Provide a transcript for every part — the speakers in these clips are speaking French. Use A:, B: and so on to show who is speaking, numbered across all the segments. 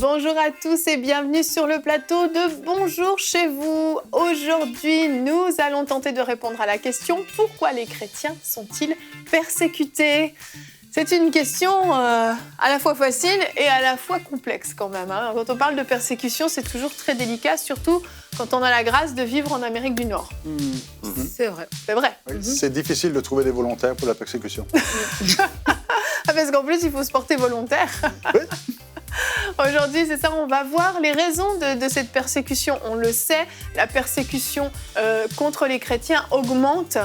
A: Bonjour à tous et bienvenue sur le plateau de Bonjour chez vous. Aujourd'hui, nous allons tenter de répondre à la question « Pourquoi les chrétiens sont-ils persécutés ?» C'est une question à la fois facile et à la fois complexe quand même. Quand on parle de persécution, c'est toujours très délicat, surtout quand on a la grâce de vivre en Amérique du Nord. C'est vrai. C'est vrai.
B: Oui, c'est difficile de trouver des volontaires pour la persécution.
A: Parce qu'en plus, il faut se porter volontaire.
B: Oui.
A: Aujourd'hui, c'est ça, on va voir les raisons de cette persécution. On le sait, la persécution contre les chrétiens augmente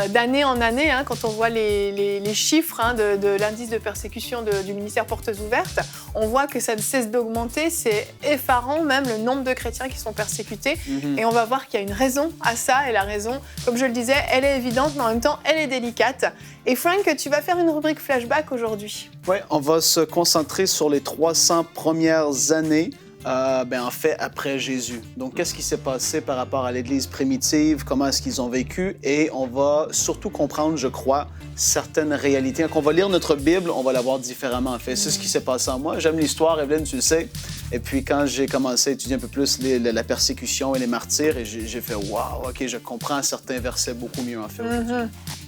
A: d'année en année. Quand on voit les chiffres de l'indice de persécution du ministère Portes Ouvertes, on voit que ça ne cesse d'augmenter. C'est effarant même le nombre de chrétiens qui sont persécutés. Et on va voir qu'il y a une raison à ça. Et la raison, comme je le disais, elle est évidente, mais en même temps, elle est délicate. Et Frank, tu vas faire une rubrique flashback aujourd'hui.
C: Oui, on va se concentrer sur les 300 premières années, en fait, après Jésus. Donc, qu'est-ce qui s'est passé par rapport à l'Église primitive, comment est-ce qu'ils ont vécu, et on va surtout comprendre, je crois, certaines réalités. Quand on va lire notre Bible, on va la voir différemment, en fait. C'est ce qui s'est passé en moi. J'aime l'histoire, Evelyne, tu le sais. Et puis, quand j'ai commencé à étudier un peu plus la persécution et les martyrs, et j'ai fait « Wow, OK, je comprends certains versets beaucoup mieux, en fait.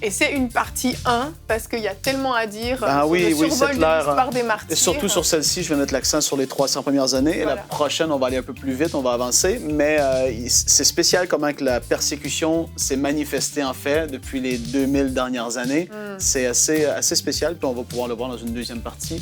A: Et c'est une partie 1, parce qu'il y a tellement à dire
C: sur
A: le survol
C: c'est
A: de
C: clair.
A: l'histoire des martyrs.
C: Et surtout sur celle-ci, je vais mettre l'accent sur les 300 premières années. Voilà. Et la prochaine, on va aller un peu plus vite, on va avancer. Mais c'est spécial comment que la persécution s'est manifestée, en fait, depuis les 2000 dernières années. C'est assez spécial, puis on va pouvoir le voir dans une deuxième partie.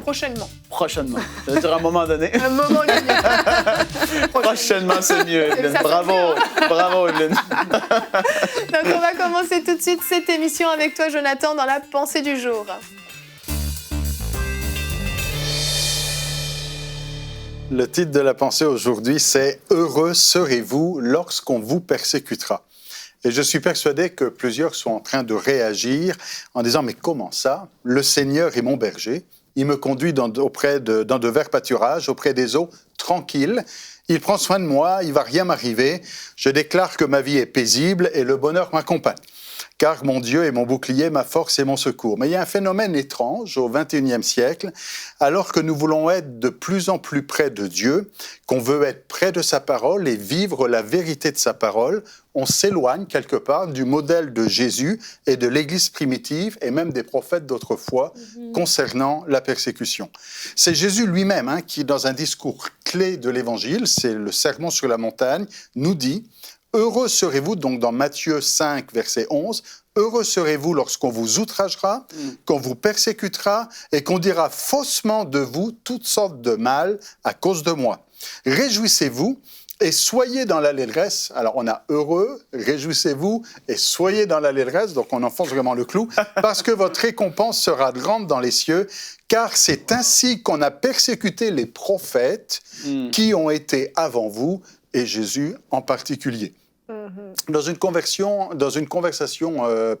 A: Prochainement.
C: Prochainement. Je veux dire à un moment donné.
A: Un moment donné.
C: Prochainement, c'est mieux, Evelyne. Bravo. Bravo, Evelyne.
A: Donc, on va commencer tout de suite cette émission avec toi, Jonathan, dans la pensée du jour.
B: Le titre de la pensée aujourd'hui, c'est « Heureux serez-vous lorsqu'on vous persécutera ». Et je suis persuadé que plusieurs sont en train de réagir en disant « Mais comment ça? Le Seigneur est mon berger. Il me conduit dans de verts pâturages, auprès des eaux tranquilles. Il prend soin de moi, il ne va rien m'arriver. Je déclare que ma vie est paisible et le bonheur m'accompagne. Car mon Dieu est mon bouclier, ma force et mon secours. » Mais il y a un phénomène étrange au XXIe siècle, alors que nous voulons être de plus en plus près de Dieu, qu'on veut être près de sa parole et vivre la vérité de sa parole, on s'éloigne quelque part du modèle de Jésus et de l'Église primitive et même des prophètes d'autrefois concernant la persécution. C'est Jésus lui-même qui, dans un discours clé de l'Évangile, c'est le Sermon sur la montagne, nous dit « Heureux serez-vous » donc dans Matthieu 5, verset 11, « Heureux serez-vous lorsqu'on vous outragera, qu'on vous persécutera et qu'on dira faussement de vous toutes sortes de mal à cause de moi. Réjouissez-vous et soyez dans l'allégresse. » Alors on a « heureux, réjouissez-vous et soyez dans l'allégresse », donc on enfonce vraiment le clou, « parce que votre récompense sera grande dans les cieux, car c'est ainsi qu'on a persécuté les prophètes qui ont été avant vous, et Jésus en particulier. » Dans une conversation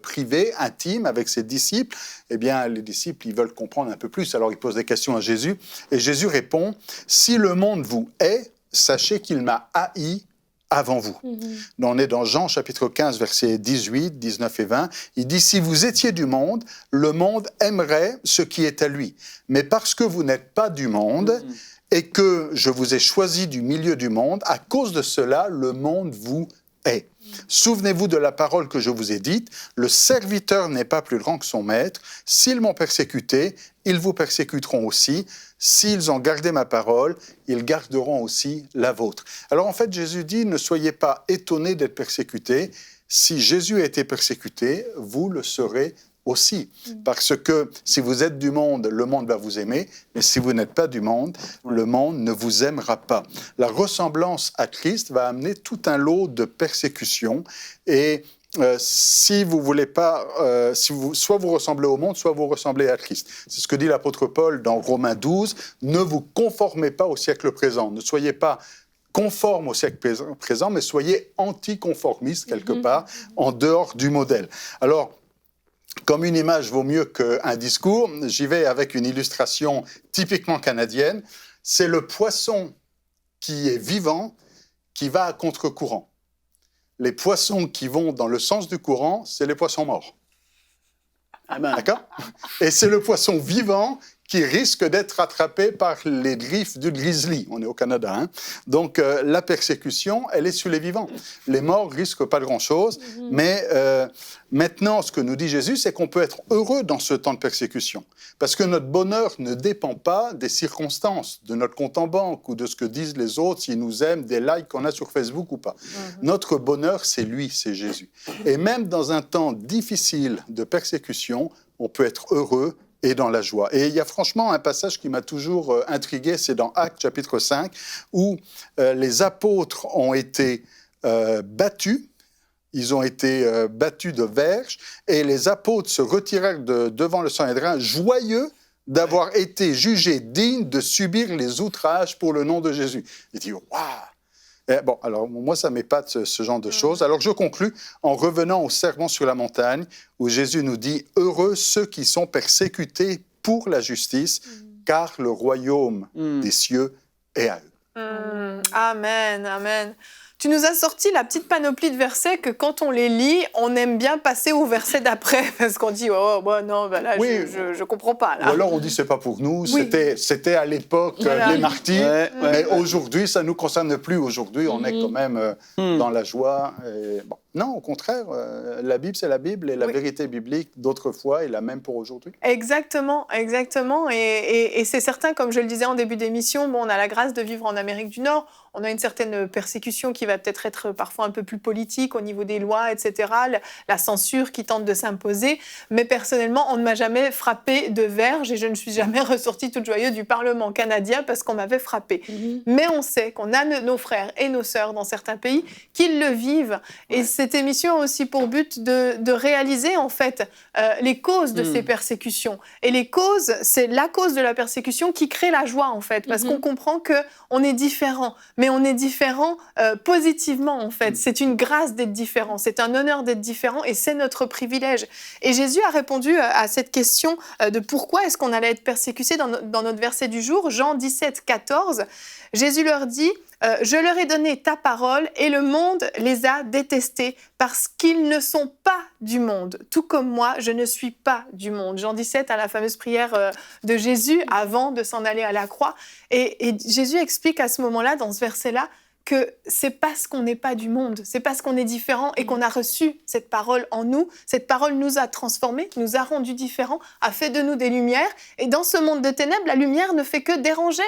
B: privée, intime, avec ses disciples, eh bien, les disciples, ils veulent comprendre un peu plus, alors ils posent des questions à Jésus, et Jésus répond « Si le monde vous hait, sachez qu'il m'a haï avant vous. » On est dans Jean, chapitre 15, versets 18, 19 et 20. Il dit « Si vous étiez du monde, le monde aimerait ce qui est à lui. Mais parce que vous n'êtes pas du monde, et que je vous ai choisi du milieu du monde, à cause de cela, le monde vous hait. Souvenez-vous de la parole que je vous ai dite, le serviteur n'est pas plus grand que son maître. S'ils m'ont persécuté, ils vous persécuteront aussi. S'ils ont gardé ma parole, ils garderont aussi la vôtre. » Alors en fait, Jésus dit, ne soyez pas étonnés d'être persécutés. Si Jésus a été persécuté, vous le serez aussi. Parce que si vous êtes du monde, le monde va vous aimer, mais si vous n'êtes pas du monde, le monde ne vous aimera pas. La ressemblance à Christ va amener tout un lot de persécutions et si vous voulez pas, soit vous ressemblez au monde, soit vous ressemblez à Christ. C'est ce que dit l'apôtre Paul dans Romains 12. Ne vous conformez pas au siècle présent. Ne soyez pas conformes au siècle présent, mais soyez anticonformistes quelque part, en dehors du modèle. Alors, comme une image vaut mieux qu'un discours, j'y vais avec une illustration typiquement canadienne. C'est le poisson qui est vivant qui va à contre-courant. Les poissons qui vont dans le sens du courant, c'est les poissons morts. D'accord ? Et c'est le poisson vivant qui risque d'être rattrapé par les griffes du grizzly. On est au Canada, hein? Donc, la persécution, elle est sur les vivants. Les morts risquent pas grand-chose, mais maintenant, ce que nous dit Jésus, c'est qu'on peut être heureux dans ce temps de persécution. Parce que notre bonheur ne dépend pas des circonstances, de notre compte en banque ou de ce que disent les autres, s'ils nous aiment, des likes qu'on a sur Facebook ou pas. Notre bonheur, c'est lui, c'est Jésus. Et même dans un temps difficile de persécution, on peut être heureux et dans la joie. Et il y a franchement un passage qui m'a toujours intrigué, c'est dans Actes chapitre 5, où les apôtres ont été battus. Ils ont été battus de verges et les apôtres se retirèrent devant le Sanhédrin, joyeux d'avoir été jugés dignes de subir les outrages pour le nom de Jésus. Il dit, waouh! Bon, alors moi, ça m'épate ce genre de choses. Alors je conclus en revenant au sermon sur la montagne, où Jésus nous dit « Heureux ceux qui sont persécutés pour la justice, car le royaume des cieux est à eux. »
A: Amen, amen. Tu nous as sorti la petite panoplie de versets que quand on les lit, on aime bien passer au verset d'après parce qu'on dit oh bah non bah là
B: Oui.
A: je comprends pas là.
B: Ou alors on dit c'est pas pour nous,
A: Oui.
B: c'était à l'époque
A: Voilà.
B: les martyrs,
C: Ouais,
B: mais aujourd'hui ça nous concerne plus. Aujourd'hui on est quand même dans la joie. Et bon. Non, au contraire, la Bible c'est la Bible et la vérité biblique d'autrefois est la même pour aujourd'hui.
A: Exactement, exactement. Et c'est certain, comme je le disais en début d'émission, bon, on a la grâce de vivre en Amérique du Nord. On a une certaine persécution qui va peut-être être parfois un peu plus politique au niveau des lois, etc. La censure qui tente de s'imposer. Mais personnellement, on ne m'a jamais frappé de verge et je ne suis jamais ressortie toute joyeuse du Parlement canadien parce qu'on m'avait frappée. Mais on sait qu'on a nos frères et nos sœurs dans certains pays qui le vivent. Et cette émission a aussi pour but de réaliser en fait les causes de ces persécutions. Et les causes, c'est la cause de la persécution qui crée la joie en fait, parce qu'on comprend qu'on est différent. Mais on est différent positivement, en fait. C'est une grâce d'être différent, c'est un honneur d'être différent et c'est notre privilège. Et Jésus a répondu à cette question de pourquoi est-ce qu'on allait être persécuté dans notre verset du jour, Jean 17, 14. Jésus leur dit « Je leur ai donné ta parole et le monde les a détestés parce qu'ils ne sont pas du monde. Tout comme moi, je ne suis pas du monde. » Jean 17, à la fameuse prière de Jésus avant de s'en aller à la croix. Et Jésus explique à ce moment-là, dans ce verset-là, que c'est parce qu'on n'est pas du monde, c'est parce qu'on est différent et qu'on a reçu cette parole en nous. Cette parole nous a transformés, nous a rendus différents, a fait de nous des lumières. Et dans ce monde de ténèbres, la lumière ne fait que déranger.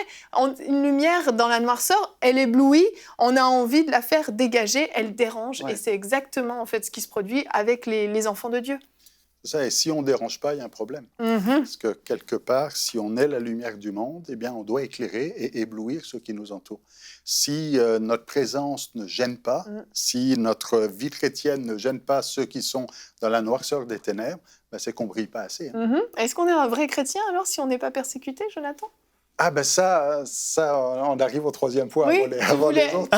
A: Une lumière dans la noirceur, elle éblouit, on a envie de la faire dégager, elle dérange. Et c'est exactement en fait ce qui se produit avec les enfants de Dieu.
B: Ça, et si on ne dérange pas, il y a un problème. Parce que quelque part, si on est la lumière du monde, eh bien, on doit éclairer et éblouir ceux qui nous entourent. Si notre présence ne gêne pas, si notre vie chrétienne ne gêne pas ceux qui sont dans la noirceur des ténèbres, ben, c'est qu'on ne brille pas assez. Hein.
A: Est-ce qu'on est un vrai chrétien alors si on n'est pas persécuté, Jonathan ?
B: Ah ben ça, on arrive au troisième point avant les autres.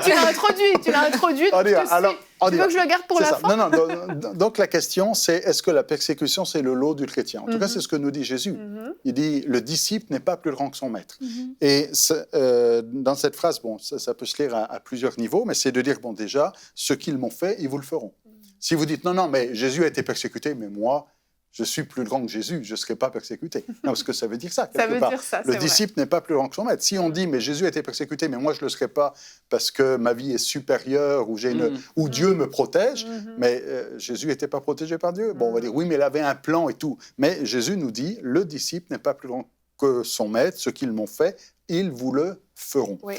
A: Tu l'as introduit. Tu veux que je le garde pour la fin ?
B: Non. Donc la question, c'est est-ce que la persécution, c'est le lot du chrétien ? En tout cas, c'est ce que nous dit Jésus. Il dit, le disciple n'est pas plus grand que son maître. Et dans cette phrase, bon, ça peut se lire à plusieurs niveaux, mais c'est de dire, bon, déjà, ce qu'ils m'ont fait, ils vous le feront. Si vous dites, non, mais Jésus a été persécuté, mais moi, je suis plus grand que Jésus, je ne serai pas persécuté. Non, parce que ça veut dire ça, quelque part. Le disciple n'est pas plus grand que son maître. Si on dit, mais Jésus a été persécuté, mais moi je ne le serai pas parce que ma vie est supérieure ou Dieu me protège, mais Jésus n'était pas protégé par Dieu. Bon, on va dire, oui, mais il avait un plan et tout. Mais Jésus nous dit, le disciple n'est pas plus grand que son maître, ce qu'ils m'ont fait, ils vous le feront. Oui.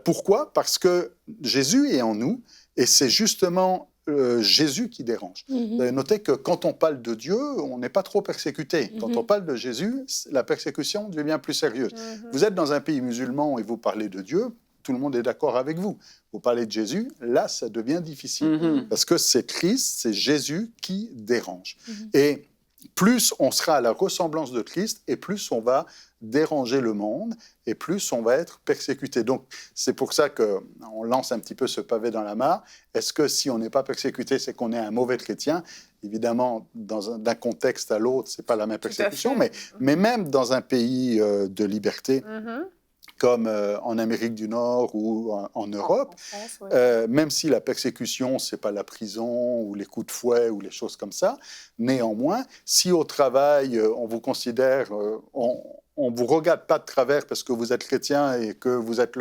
B: Pourquoi ? Parce que Jésus est en nous, et c'est justement Jésus qui dérange. Vous avez noté que quand on parle de Dieu, on n'est pas trop persécuté. Quand on parle de Jésus, la persécution devient plus sérieuse. Vous êtes dans un pays musulman et vous parlez de Dieu, tout le monde est d'accord avec vous. Vous parlez de Jésus, là, ça devient difficile. Parce que c'est Christ, c'est Jésus qui dérange. Et plus on sera à la ressemblance de Christ, et plus on va déranger le monde, et plus on va être persécuté. Donc, c'est pour ça qu'on lance un petit peu ce pavé dans la mare. Est-ce que si on n'est pas persécuté, c'est qu'on est un mauvais chrétien ? Évidemment, d'un contexte à l'autre, ce n'est pas la même persécution, mais même dans un pays de liberté, comme en Amérique du Nord ou en Europe,
A: En France, ouais.
B: même si la persécution, ce n'est pas la prison ou les coups de fouet ou les choses comme ça, néanmoins, si au travail, on vous considère, on ne vous regarde pas de travers parce que vous êtes chrétien et que vous êtes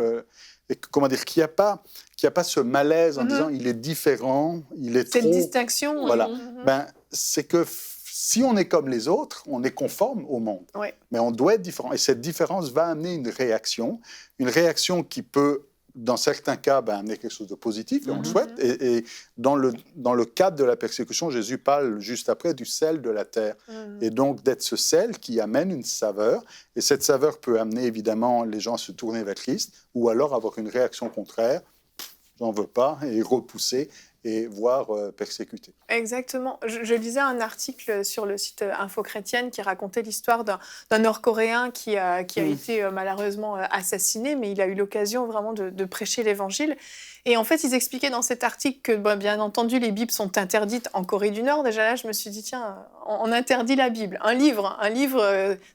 B: et que, comment dire, qu'il n'y a pas ce malaise en disant il est différent, il est trop...
A: Cette distinction.
B: Voilà.
A: Mhm.
B: Ben, c'est que si on est comme les autres, on est conforme au monde.
A: Ouais.
B: Mais on doit être différent. Et cette différence va amener une réaction qui peut, dans certains cas, amener quelque chose de positif, et on le souhaite. Et dans le cadre de la persécution, Jésus parle juste après du sel de la terre. Et donc d'être ce sel qui amène une saveur. Et cette saveur peut amener évidemment les gens à se tourner vers Christ, ou alors avoir une réaction contraire, j'en veux pas, et repousser, et voire persécuter.
A: Exactement. Je lisais un article sur le site Info Chrétienne qui racontait l'histoire d'un Nord-Coréen qui a été malheureusement assassiné, mais il a eu l'occasion vraiment de prêcher l'Évangile. Et en fait, ils expliquaient dans cet article que, bien entendu, les Bibles sont interdites en Corée du Nord. Déjà là, je me suis dit, tiens, on interdit la Bible. Un livre,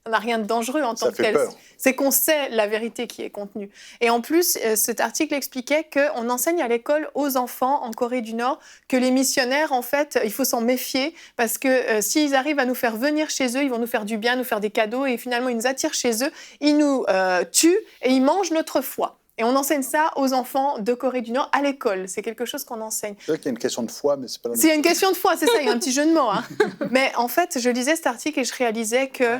A: ça n'a rien de dangereux en tant que tel. C'est qu'on sait la vérité qui est contenue. Et en plus, cet article expliquait qu'on enseigne à l'école aux enfants en Corée du Nord que les missionnaires, en fait, il faut s'en méfier parce que s'ils arrivent à nous faire venir chez eux, ils vont nous faire du bien, nous faire des cadeaux et finalement, ils nous attirent chez eux, ils nous tuent et ils mangent notre foi. Et on enseigne ça aux enfants de Corée du Nord à l'école. C'est quelque chose qu'on enseigne.
B: C'est vrai qu'il y a une question de foi, mais c'est pas la même
A: chose. C'est une question de foi, c'est ça, il y a un petit jeu de mots. Hein. Mais en fait, je lisais cet article et je réalisais que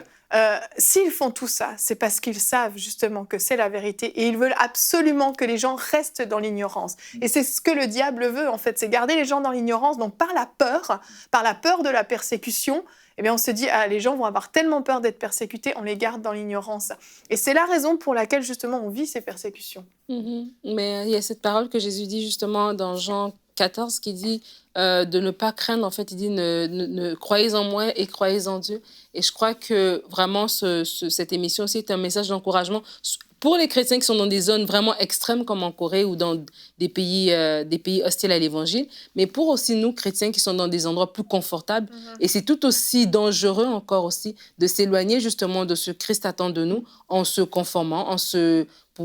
A: s'ils font tout ça, c'est parce qu'ils savent justement que c'est la vérité et ils veulent absolument que les gens restent dans l'ignorance. Et c'est ce que le diable veut, en fait, c'est garder les gens dans l'ignorance. Donc par la peur de la persécution, eh bien, on se dit, les gens vont avoir tellement peur d'être persécutés, on les garde dans l'ignorance. Et c'est la raison pour laquelle, justement, on vit ces persécutions.
D: Mais il y a cette parole que Jésus dit, justement, dans Jean 14, qui dit de ne pas craindre. En fait, il dit, ne croyez en moi et croyez en Dieu. Et je crois que, vraiment, cette émission aussi est un message d'encouragement pour les chrétiens qui sont dans des zones vraiment extrêmes comme en Corée ou dans des pays hostiles à l'Évangile, mais pour aussi nous, chrétiens qui sont dans des endroits plus confortables. Et c'est tout aussi dangereux encore aussi de s'éloigner justement de ce que Christ attend de nous en se conformant,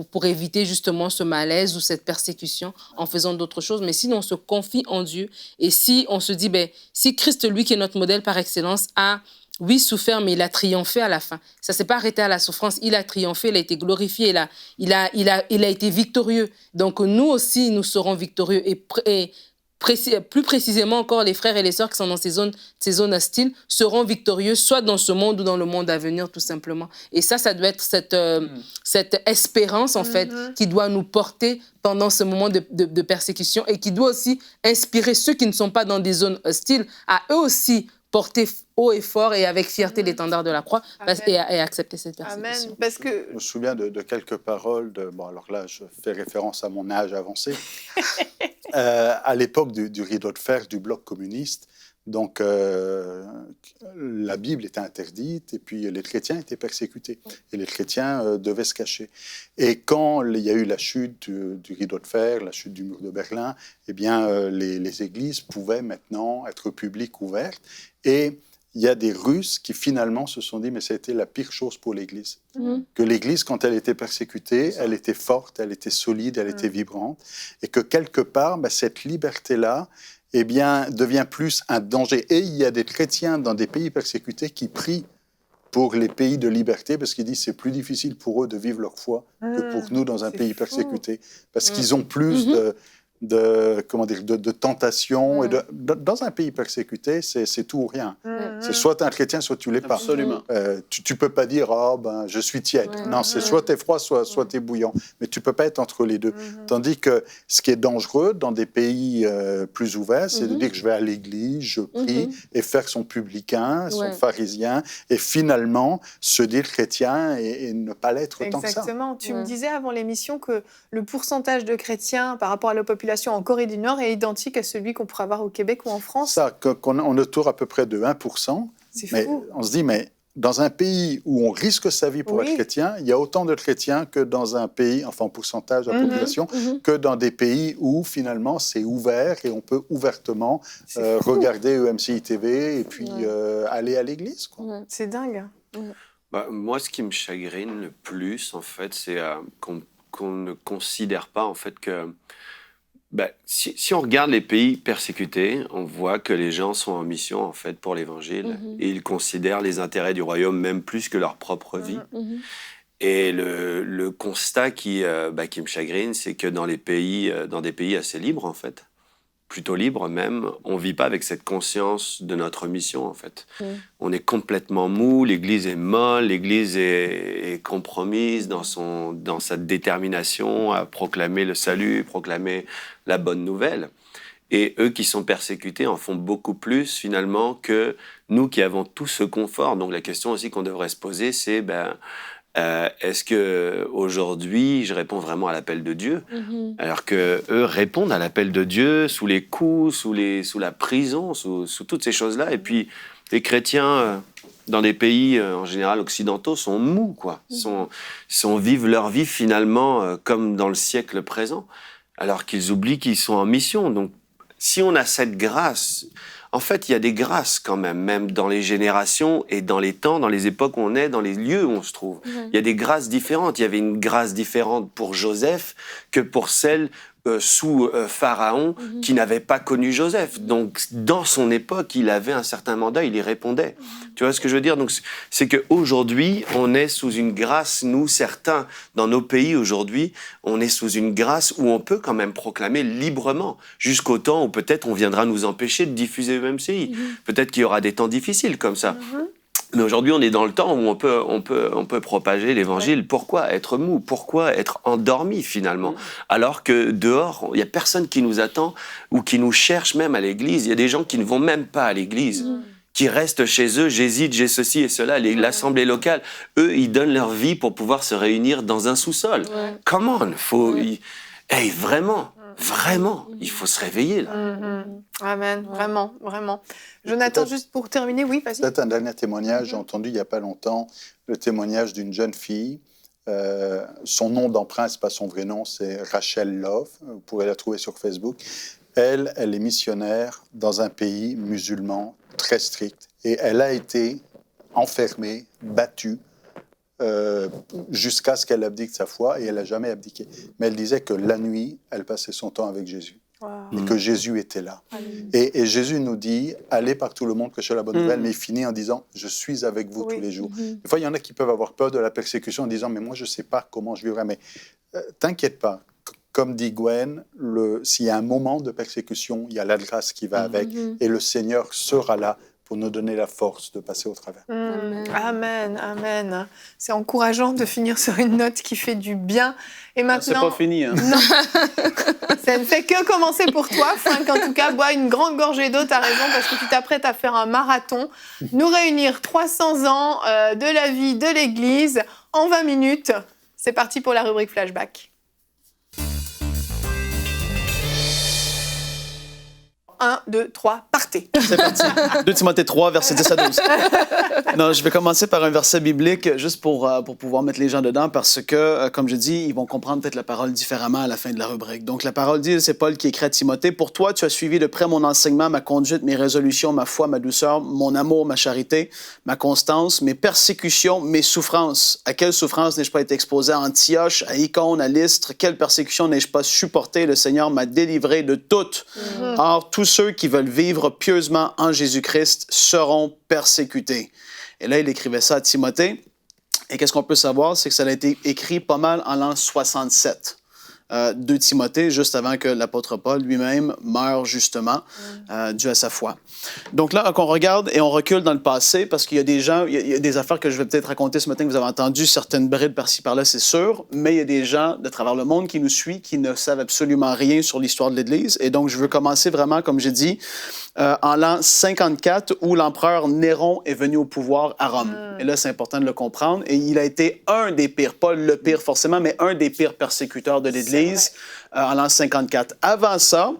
D: pour éviter justement ce malaise ou cette persécution en faisant d'autres choses. Mais si on se confie en Dieu et si on se dit, si Christ, lui qui est notre modèle par excellence, a oui, souffert, mais il a triomphé à la fin. Ça ne s'est pas arrêté à la souffrance. Il a triomphé, il a été glorifié, il a été victorieux. Donc, nous aussi, nous serons victorieux. Et plus précisément encore, les frères et les sœurs qui sont dans ces zones hostiles seront victorieux, soit dans ce monde ou dans le monde à venir, tout simplement. Et ça doit être cette espérance, en fait, qui doit nous porter pendant ce moment de persécution et qui doit aussi inspirer ceux qui ne sont pas dans des zones hostiles à eux aussi porter haut et fort et avec fierté l'étendard de la croix et accepter cette persécution.
A: Amen. Parce que...
B: Je me souviens de quelques paroles. Alors là, je fais référence à mon âge avancé. À l'époque du rideau de fer du bloc communiste, donc la Bible était interdite et puis les chrétiens étaient persécutés. Et les chrétiens devaient se cacher. Et quand il y a eu la chute du rideau de fer, la chute du mur de Berlin, eh bien, les églises pouvaient maintenant être publiques, ouvertes. Et il y a des Russes qui finalement se sont dit, mais ça a été la pire chose pour l'Église. Que l'Église, quand elle était persécutée, elle était forte, elle était solide, elle était vibrante. Et que quelque part, cette liberté-là, eh bien, devient plus un danger. Et il y a des chrétiens dans des pays persécutés qui prient pour les pays de liberté, parce qu'ils disent que c'est plus difficile pour eux de vivre leur foi que pour nous dans un pays persécuté. Parce qu'ils ont plus de tentation. Et dans un pays persécuté, c'est tout ou rien. C'est soit tu es un chrétien, soit tu ne l'es pas.
C: Absolument.
B: Tu ne peux pas dire je suis tiède. Non, c'est soit tu es froid, soit tu es bouillant. Mais tu ne peux pas être entre les deux. Tandis que ce qui est dangereux dans des pays plus ouverts, c'est de dire que je vais à l'église, je prie, et faire son publicain, son pharisien, et finalement se dire chrétien et ne pas l'être tant que ça.
A: Exactement. Tu me disais avant l'émission que le pourcentage de chrétiens par rapport à la population en Corée du Nord est identique à celui qu'on pourrait avoir au Québec ou en France.
B: Ça, on est autour à peu près de 1%.
A: C'est
B: mais
A: fou.
B: On se dit, mais dans un pays où on risque sa vie pour être chrétien, il y a autant de chrétiens que dans un pays, enfin en pourcentage de la population, que dans des pays où finalement c'est ouvert et on peut ouvertement regarder EMCI TV et puis aller à l'église.
A: C'est dingue.
E: Moi, ce qui me chagrine le plus, en fait, c'est qu'on ne considère pas, en fait, que... si on regarde les pays persécutés, on voit que les gens sont en mission, en fait, pour l'Évangile. Et ils considèrent les intérêts du royaume même plus que leur propre vie. Et le constat qui me chagrine, c'est que dans des pays assez libres, en fait, plutôt libres même, on ne vit pas avec cette conscience de notre mission, en fait. On est complètement mou, l'Église est molle, l'Église est compromise dans sa détermination à proclamer le salut, proclamer la bonne nouvelle. Et eux qui sont persécutés en font beaucoup plus, finalement, que nous qui avons tout ce confort. Donc la question aussi qu'on devrait se poser, c'est... est-ce que aujourd'hui je réponds vraiment à l'appel de Dieu, alors que eux répondent à l'appel de Dieu sous les coups, sous la prison, sous toutes ces choses-là. Et puis les chrétiens dans des pays en général occidentaux sont mous, quoi, vivent leur vie finalement comme dans le siècle présent, alors qu'ils oublient qu'ils sont en mission. Donc si on a cette grâce. En fait, il y a des grâces quand même dans les générations et dans les temps, dans les époques où on est, dans les lieux où on se trouve. Il y a des grâces différentes. Il y avait une grâce différente pour Joseph que pour celle sous Pharaon qui n'avait pas connu Joseph. Donc, dans son époque, il avait un certain mandat, il y répondait. Tu vois ce que je veux dire? Donc, c'est qu'aujourd'hui, on est sous une grâce, nous, certains, dans nos pays aujourd'hui, on est sous une grâce où on peut quand même proclamer librement, jusqu'au temps où peut-être on viendra nous empêcher de diffuser le MCI. Peut-être qu'il y aura des temps difficiles comme ça. Mais aujourd'hui, on est dans le temps où on peut propager l'évangile. Pourquoi être mou? Pourquoi être endormi finalement? Alors que dehors, il n'y a personne qui nous attend ou qui nous cherche même à l'église. Il y a des gens qui ne vont même pas à l'église, qui restent chez eux. J'hésite, j'ai ceci et cela. L'assemblée locale, eux, ils donnent leur vie pour pouvoir se réunir dans un sous-sol. Come on, Vraiment, il faut se réveiller là.
A: Amen, vraiment, vraiment. Jonathan, juste pour terminer, oui, vas-y.
B: Peut-être un dernier témoignage. J'ai entendu il n'y a pas longtemps le témoignage d'une jeune fille. Son nom d'emprunt, ce n'est pas son vrai nom, c'est Rachel Love. Vous pourrez la trouver sur Facebook. Elle est missionnaire dans un pays musulman très strict. Et elle a été enfermée, battue, jusqu'à ce qu'elle abdique sa foi, et elle n'a jamais abdiqué. Mais elle disait que la nuit, elle passait son temps avec Jésus. Et que Jésus était là. Et Jésus nous dit, allez par tout le monde prêcher la bonne nouvelle, mais il finit en disant, je suis avec vous tous les jours. Des fois, il y en a qui peuvent avoir peur de la persécution en disant, mais moi, je ne sais pas comment je vivrai. Mais t'inquiète pas. Comme dit Gwen, s'il y a un moment de persécution, il y a la grâce qui va avec, et le Seigneur sera là pour nous donner la force de passer au travers.
A: Amen, amen. C'est encourageant de finir sur une note qui fait du bien. Et maintenant,
C: c'est pas fini. Hein.
A: Non, ça ne fait que commencer pour toi, Frank. En tout cas, bois une grande gorgée d'eau, t'as raison, parce que tu t'apprêtes à faire un marathon. Nous réunir 300 ans de la vie de l'Église en 20 minutes. C'est parti pour la rubrique Flashback. 1, 2, 3, partez.
C: C'est parti. 2 Timothée 3, versets 10 à 12. Non, je vais commencer par un verset biblique juste pour pouvoir mettre les gens dedans parce que, comme je dis, ils vont comprendre peut-être la parole différemment à la fin de la rubrique. Donc, la parole dit, c'est Paul qui écrit à Timothée, « Pour toi, tu as suivi de près mon enseignement, ma conduite, mes résolutions, ma foi, ma douceur, mon amour, ma charité, ma constance, mes persécutions, mes souffrances. À quelle souffrance n'ai-je pas été exposé à Antioche, à Icône, à Lystre? Quelle persécution n'ai-je pas supporté? Le Seigneur m'a délivré de toutes. Or, tous ceux qui veulent vivre pieusement en Jésus-Christ seront persécutés. » Et là, il écrivait ça à Timothée. Et qu'est-ce qu'on peut savoir? C'est que ça a été écrit pas mal en l'an 67 de Timothée, juste avant que l'apôtre Paul lui-même meure justement, dû à sa foi. Donc là, qu'on regarde et on recule dans le passé, parce qu'il y a des gens, il y a des affaires que je vais peut-être raconter ce matin, que vous avez entendu, certaines brides par-ci par-là, c'est sûr, mais il y a des gens de travers le monde qui nous suivent, qui ne savent absolument rien sur l'histoire de l'Église. Et donc, je veux commencer vraiment, comme j'ai dit, en l'an 54, où l'empereur Néron est venu au pouvoir à Rome. Et là, c'est important de le comprendre. Et il a été un des pires, pas le pire forcément, mais un des pires persécuteurs de l'Église en l'an 54. Avant ça,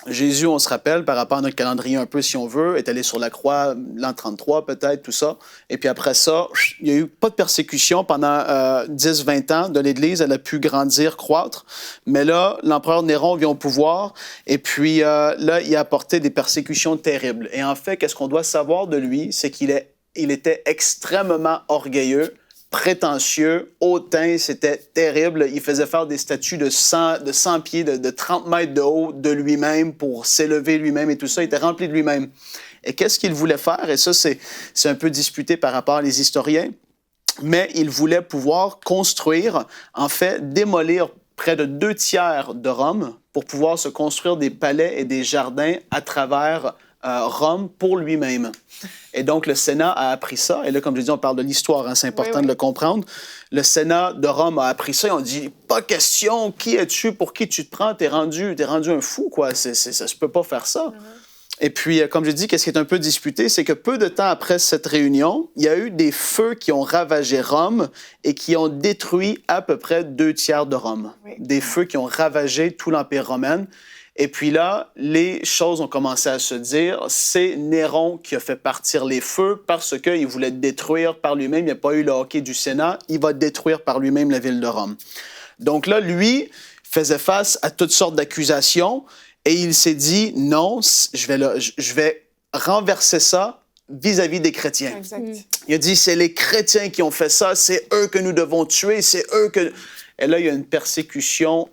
C: Jésus, on se rappelle, par rapport à notre calendrier un peu, si on veut, est allé sur la croix, l'an 33 peut-être, tout ça. Et puis après ça, il n'y a eu pas de persécution pendant 10-20 ans de l'Église. Elle a pu grandir, croître. Mais là, l'empereur Néron vient au pouvoir. Et puis là, il a apporté des persécutions terribles. Et en fait, qu'est-ce qu'on doit savoir de lui? C'est qu'il est il était extrêmement orgueilleux, prétentieux, hautain, c'était terrible. Il faisait faire des statues de 100 pieds, de 30 mètres de haut de lui-même pour s'élever lui-même et tout ça. Il était rempli de lui-même. Et qu'est-ce qu'il voulait faire? Et ça, c'est un peu disputé par rapport aux historiens. Mais il voulait pouvoir construire, en fait, démolir près de 2/3 de Rome pour pouvoir se construire des palais et des jardins à travers Rome pour lui-même. Et donc, le Sénat a appris ça. Et là, comme je dis, on parle de l'histoire, hein, c'est important de le comprendre. Le Sénat de Rome a appris ça. Ils ont dit, pas question, qui es-tu, pour qui tu te prends? T'es rendu un fou, quoi. Ça se peut pas faire ça. Et puis, comme je dis, qu'est-ce qui est un peu disputé, c'est que peu de temps après cette réunion, il y a eu des feux qui ont ravagé Rome et qui ont détruit à peu près 2/3 de Rome. Oui. Des feux qui ont ravagé tout l'Empire romain. Et puis là, les choses ont commencé à se dire, c'est Néron qui a fait partir les feux parce qu'il voulait détruire par lui-même. Il n'y a pas eu le hockey du Sénat. Il va détruire par lui-même la ville de Rome. Donc là, lui faisait face à toutes sortes d'accusations. Et il s'est dit, non, je vais renverser ça vis-à-vis des chrétiens. Exact. Il a dit, c'est les chrétiens qui ont fait ça, c'est eux que nous devons tuer, c'est eux que... Et là, il y a une persécution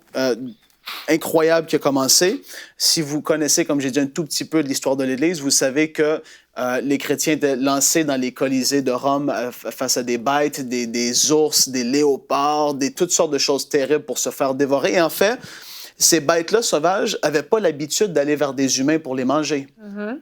C: incroyable qui a commencé. Si vous connaissez, comme j'ai dit, un tout petit peu de l'histoire de l'Église, vous savez que les chrétiens étaient lancés dans les colisées de Rome face à des bêtes, des ours, des léopards, toutes sortes de choses terribles pour se faire dévorer. Et en fait, ces bêtes-là sauvages n'avaient pas l'habitude d'aller vers des humains pour les manger.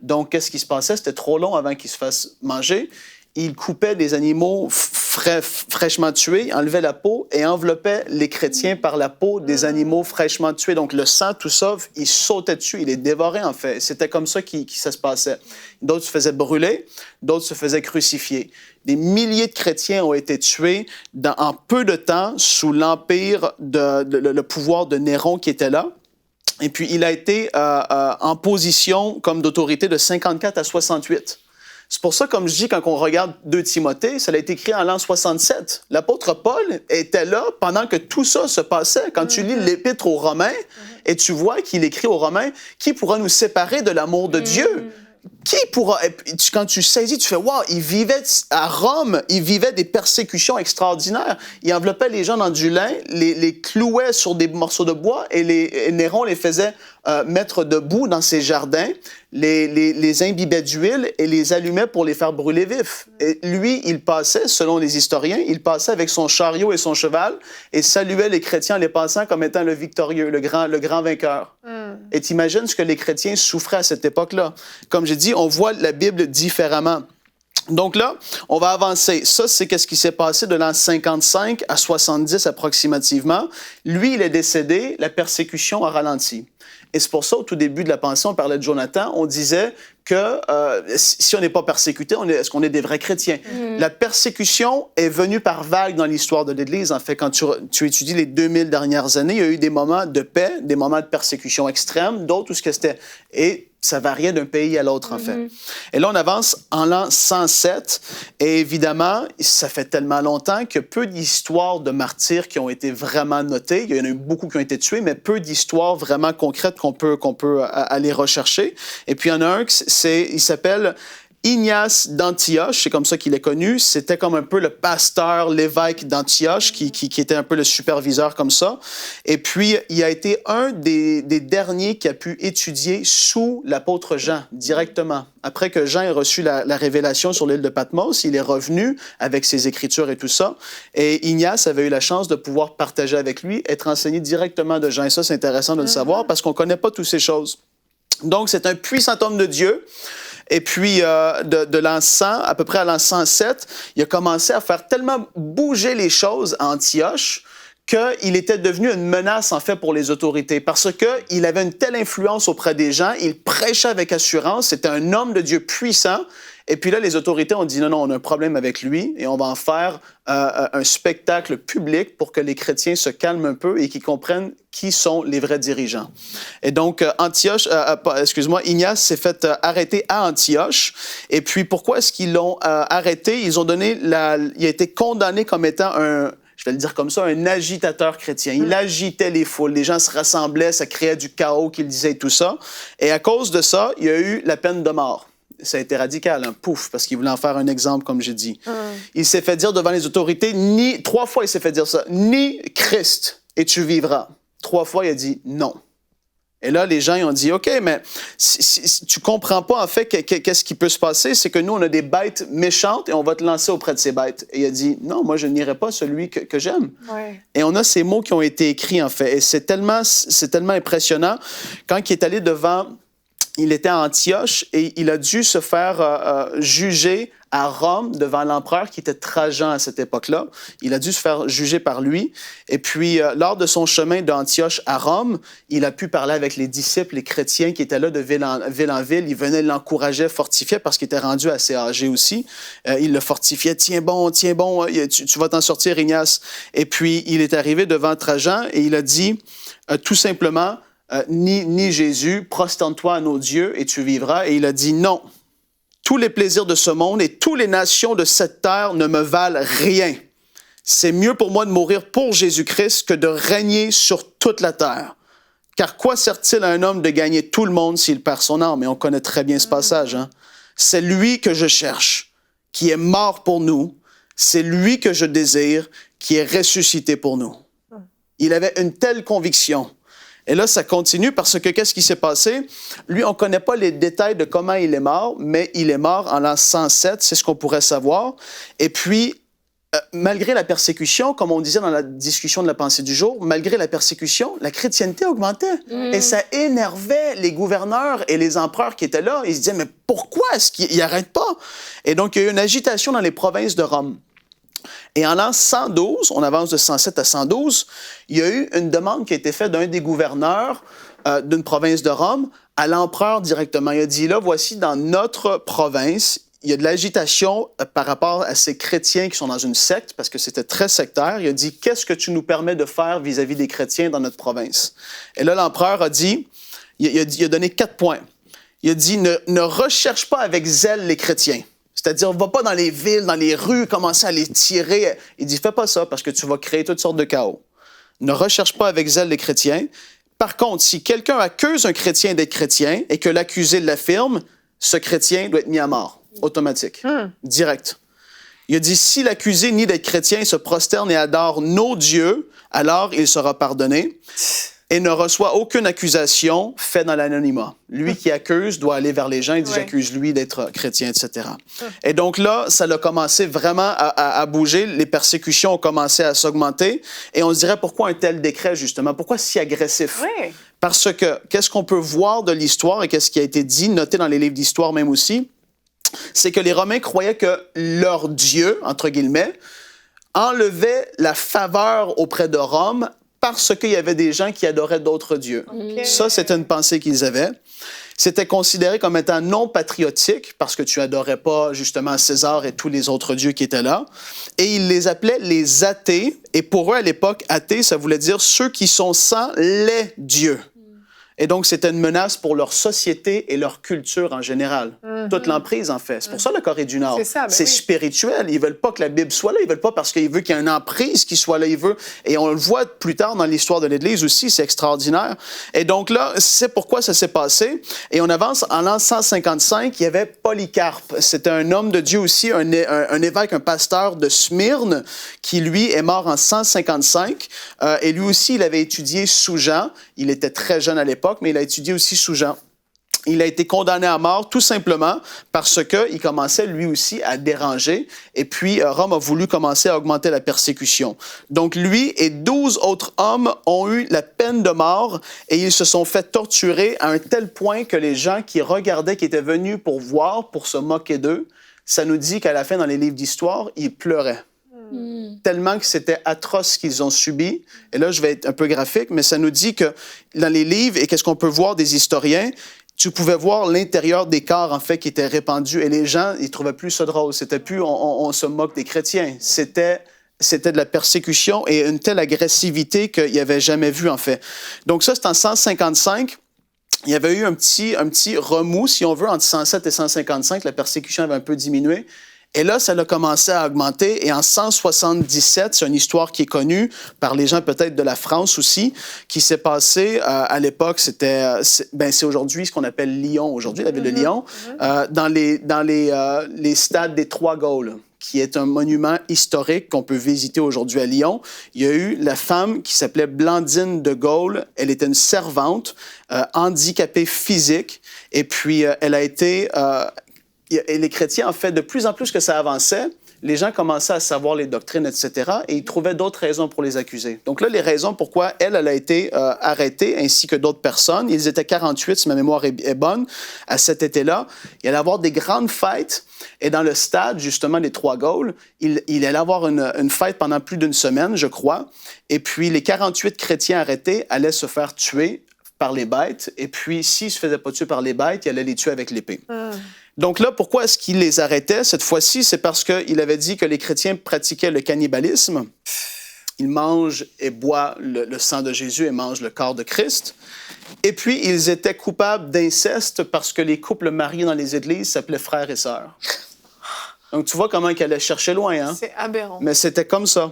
C: Donc, qu'est-ce qui se passait? C'était trop long avant qu'ils se fassent manger. Ils coupaient des animaux fraîchement tués, enlevaient la peau et enveloppaient les chrétiens par la peau des animaux fraîchement tués. Donc, le sang, tout ça, ils sautaient dessus, ils les dévoraient, en fait. C'était comme ça que ça se passait. D'autres se faisaient brûler, d'autres se faisaient crucifier. Des milliers de chrétiens ont été tués en peu de temps sous l'empire, le pouvoir de Néron qui était là. Et puis, il a été en position comme d'autorité de 54 à 68. C'est pour ça, comme je dis, quand on regarde 2 Timothée, ça a été écrit en l'an 67. L'apôtre Paul était là pendant que tout ça se passait. Quand tu lis l'Épître aux Romains et tu vois qu'il écrit aux Romains, qui pourra nous séparer de l'amour de Dieu? Qui pourra... Quand tu saisis, tu fais « Wow! » Il vivait à Rome, il vivait des persécutions extraordinaires. Il enveloppait les gens dans du lin, les clouait sur des morceaux de bois et Néron les faisait mettre debout dans ses jardins, les imbibait d'huile et les allumait pour les faire brûler vifs. Et lui, il passait, selon les historiens, il passait avec son chariot et son cheval et saluait les chrétiens en les pensant comme étant le victorieux, le grand vainqueur. Et t'imagines ce que les chrétiens souffraient à cette époque-là. Comme j'ai dit, on voit la Bible différemment. Donc là, on va avancer. Ça, c'est ce qui s'est passé de l'an 55 à 70 approximativement. Lui, il est décédé, la persécution a ralenti. Et c'est pour ça, au tout début de la pensée, on parlait de Jonathan, on disait que si on n'est pas persécuté, est-ce qu'on est des vrais chrétiens? La persécution est venue par vagues dans l'histoire de l'Église. En fait, quand tu étudies les 2000 dernières années, il y a eu des moments de paix, des moments de persécution extrême, d'autres où c'était... Et ça variait d'un pays à l'autre, en fait. Et là, on avance en l'an 107. Et évidemment, ça fait tellement longtemps que peu d'histoires de martyrs qui ont été vraiment notées. Il y en a eu beaucoup qui ont été tués, mais peu d'histoires vraiment concrètes qu'on peut aller rechercher. Et puis, il y en a un, il s'appelle Ignace d'Antioche, c'est comme ça qu'il est connu. C'était comme un peu le pasteur, l'évêque d'Antioche qui était un peu le superviseur comme ça. Et puis, il a été un des derniers qui a pu étudier sous l'apôtre Jean directement. Après que Jean ait reçu la révélation sur l'île de Patmos, il est revenu avec ses écritures et tout ça. Et Ignace avait eu la chance de pouvoir partager avec lui, être enseigné directement de Jean. Et ça, c'est intéressant de le savoir parce qu'on ne connaît pas toutes ces choses. Donc, c'est un puissant homme de Dieu. Et puis, de l'an 100, à peu près à l'an 107, il a commencé à faire tellement bouger les choses à Antioche qu'il était devenu une menace, en fait, pour les autorités. Parce qu'il avait une telle influence auprès des gens, il prêchait avec assurance, c'était un homme de Dieu puissant. Et puis là, les autorités ont dit non, on a un problème avec lui et on va en faire un spectacle public pour que les chrétiens se calment un peu et qu'ils comprennent qui sont les vrais dirigeants. Et donc, Ignace s'est fait arrêter à Antioche. Et puis, pourquoi est-ce qu'ils l'ont arrêté? Ils ont donné il a été condamné comme étant je vais le dire comme ça, un agitateur chrétien. Il agitait les foules, les gens se rassemblaient, ça créait du chaos, qu'il disait et tout ça. Et à cause de ça, il y a eu la peine de mort. ça a été radical, un pouf, parce qu'il voulait en faire un exemple, comme j'ai dit. Il s'est fait dire devant les autorités, 3 fois il s'est fait dire ça, ni Christ et tu vivras. 3 fois, il a dit non. Et là, les gens, ils ont dit, OK, mais si tu comprends pas, en fait, qu'est-ce qui peut se passer? C'est que nous, on a des bêtes méchantes et on va te lancer auprès de ces bêtes. Et il a dit, non, moi, je n'irai pas celui que j'aime. Ouais. Et on a ces mots qui ont été écrits, en fait. Et c'est tellement impressionnant. Quand il est allé il était à Antioche et il a dû se faire juger à Rome devant l'empereur qui était Trajan à cette époque-là. Il a dû se faire juger par lui. Et puis, lors de son chemin d'Antioche à Rome, il a pu parler avec les disciples, les chrétiens qui étaient là de ville en ville. Ils venaient l'encourager, fortifier parce qu'il était rendu assez âgé aussi. Il le fortifiait. Tiens bon, tu vas t'en sortir, Ignace. Et puis, il est arrivé devant Trajan et il a dit tout simplement, ni Jésus, prosterne-toi à nos dieux et tu vivras. Et il a dit non. Tous les plaisirs de ce monde et toutes les nations de cette terre ne me valent rien. C'est mieux pour moi de mourir pour Jésus-Christ que de régner sur toute la terre. Car quoi sert-il à un homme de gagner tout le monde s'il perd son âme? Et on connaît très bien ce passage. Hein? C'est lui que je cherche, qui est mort pour nous. C'est lui que je désire, qui est ressuscité pour nous. Il avait une telle conviction. Et là, ça continue parce que qu'est-ce qui s'est passé? Lui, on ne connaît pas les détails de comment il est mort, mais il est mort en l'an 107, c'est ce qu'on pourrait savoir. Et puis, malgré la persécution, comme on disait dans la discussion de la pensée du jour, malgré la persécution, la chrétienté augmentait. Et ça énervait les gouverneurs et les empereurs qui étaient là. Ils se disaient, mais pourquoi est-ce qu'ils n'arrêtent pas? Et donc, il y a eu une agitation dans les provinces de Rome. Et en l'an 112, on avance de 107 à 112, il y a eu une demande qui a été faite d'un des gouverneurs d'une province de Rome à l'empereur directement. Il a dit, là, voici, dans notre province, il y a de l'agitation par rapport à ces chrétiens qui sont dans une secte, parce que c'était très sectaire. Il a dit, qu'est-ce que tu nous permets de faire vis-à-vis des chrétiens dans notre province? Et là, l'empereur a dit, il a donné 4 points. Il a dit, ne recherche pas avec zèle les chrétiens. C'est-à-dire, va pas dans les villes, dans les rues, commencer à les tirer. Il dit, fais pas ça parce que tu vas créer toutes sortes de chaos. Ne recherche pas avec zèle les chrétiens. Par contre, si quelqu'un accuse un chrétien d'être chrétien et que l'accusé l'affirme, ce chrétien doit être mis à mort. Automatique. Direct. Il a dit, si l'accusé nie d'être chrétien se prosterne et adore nos dieux, alors il sera pardonné. Et ne reçoit aucune accusation faite dans l'anonymat. Lui qui accuse doit aller vers les gens et dit, j'accuse lui d'être chrétien, etc. Et donc là, ça a commencé vraiment à bouger. Les persécutions ont commencé à s'augmenter. Et on se dirait, pourquoi un tel décret, justement? Pourquoi si agressif? Oui. Parce que, qu'est-ce qu'on peut voir de l'histoire et qu'est-ce qui a été dit, noté dans les livres d'histoire même aussi, c'est que les Romains croyaient que leur Dieu, entre guillemets, enlevait la faveur auprès de Rome parce qu'il y avait des gens qui adoraient d'autres dieux. Okay. Ça, c'était une pensée qu'ils avaient. C'était considéré comme étant non patriotique parce que tu adorais pas justement César et tous les autres dieux qui étaient là. Et ils les appelaient les athées. Et pour eux, à l'époque, athées, ça voulait dire ceux qui sont sans les dieux. Et donc, c'était une menace pour leur société et leur culture en général. Toute l'emprise, en fait. C'est pour ça la Corée du Nord. C'est spirituel. Ils veulent pas que la Bible soit là. Ils veulent pas parce qu'ils veulent qu'il y ait une emprise qui soit là. Ils veulent... Et on le voit plus tard dans l'histoire de l'Église aussi. C'est extraordinaire. Et donc là, c'est pourquoi ça s'est passé. Et on avance en l'an 155. Il y avait Polycarpe. C'était un homme de Dieu aussi, un évêque, un pasteur de Smyrne, qui, lui, est mort en 155. Et lui aussi, il avait étudié sous Jean. Il était très jeune à l'époque, mais il a étudié aussi sous Jean. Il a été condamné à mort tout simplement parce qu'il commençait lui aussi à déranger et puis Rome a voulu commencer à augmenter la persécution. Donc lui et 12 autres hommes ont eu la peine de mort et ils se sont fait torturer à un tel point que les gens qui regardaient, qui étaient venus pour voir, pour se moquer d'eux, ça nous dit qu'à la fin dans les livres d'histoire, ils pleuraient. Tellement que c'était atroce ce qu'ils ont subi. Et là, je vais être un peu graphique, mais ça nous dit que dans les livres, et qu'est-ce qu'on peut voir des historiens, tu pouvais voir l'intérieur des corps, en fait, qui étaient répandus. Et les gens, ils trouvaient plus ça drôle. C'était plus on se moque des chrétiens. C'était de la persécution et une telle agressivité qu'il n'y avait jamais vu, en fait. Donc ça, c'est en 155. Il y avait eu un petit remous, si on veut, entre 107 et 155. La persécution avait un peu diminué. Et là, ça a commencé à augmenter. Et en 177, c'est une histoire qui est connue par les gens peut-être de la France aussi, qui s'est passée à l'époque, c'est aujourd'hui ce qu'on appelle Lyon, aujourd'hui, la ville de Lyon, dans les stades des Trois Gaules, qui est un monument historique qu'on peut visiter aujourd'hui à Lyon. Il y a eu la femme qui s'appelait Blandine de Gaulle. Elle était une servante handicapée physique. Et puis, elle a été... et les chrétiens, en fait, de plus en plus que ça avançait, les gens commençaient à savoir les doctrines, etc., et ils trouvaient d'autres raisons pour les accuser. Donc là, les raisons pourquoi elle a été arrêtée, ainsi que d'autres personnes, ils étaient 48, si ma mémoire est bonne, à cet été-là. Il allait y avoir des grandes fêtes, et dans le stade, justement, des Trois Gaules, il allait y avoir une fête pendant plus d'une semaine, je crois, et puis les 48 chrétiens arrêtés allaient se faire tuer par les bêtes, et puis s'ils ne se faisaient pas tuer par les bêtes, il allait les tuer avec l'épée. Donc là, pourquoi est-ce qu'il les arrêtait cette fois-ci? C'est parce qu'il avait dit que les chrétiens pratiquaient le cannibalisme. Ils mangent et boivent le sang de Jésus et mangent le corps de Christ. Et puis, ils étaient coupables d'inceste parce que les couples mariés dans les églises s'appelaient frères et sœurs. Donc, tu vois comment ils allaient chercher loin, hein?
A: C'est aberrant.
C: Mais c'était comme ça.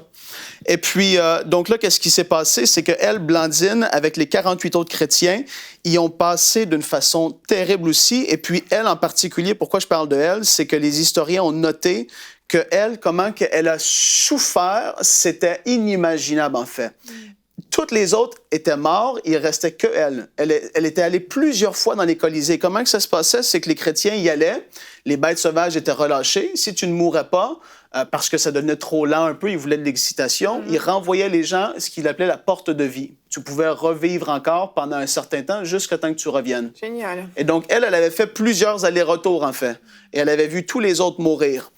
C: Et puis, donc là, qu'est-ce qui s'est passé? C'est qu'elle, Blandine, avec les 48 autres chrétiens, ils ont passé d'une façon terrible aussi. Et puis, elle en particulier, pourquoi je parle de elle, c'est que les historiens ont noté que elle, comment qu'elle a souffert, c'était inimaginable, en fait. Toutes les autres étaient morts, il restait que elle. Elle était allée plusieurs fois dans les Colisées. Comment que ça se passait? C'est que les chrétiens y allaient, les bêtes sauvages étaient relâchées. Si tu ne mourais pas, parce que ça devenait trop lent un peu, ils voulaient de l'excitation, ils renvoyaient les gens ce qu'ils appelaient la porte de vie. Tu pouvais revivre encore pendant un certain temps, jusqu'à temps que tu reviennes.
A: Génial.
C: Et donc, elle avait fait plusieurs allers-retours, en fait. Et elle avait vu tous les autres mourir.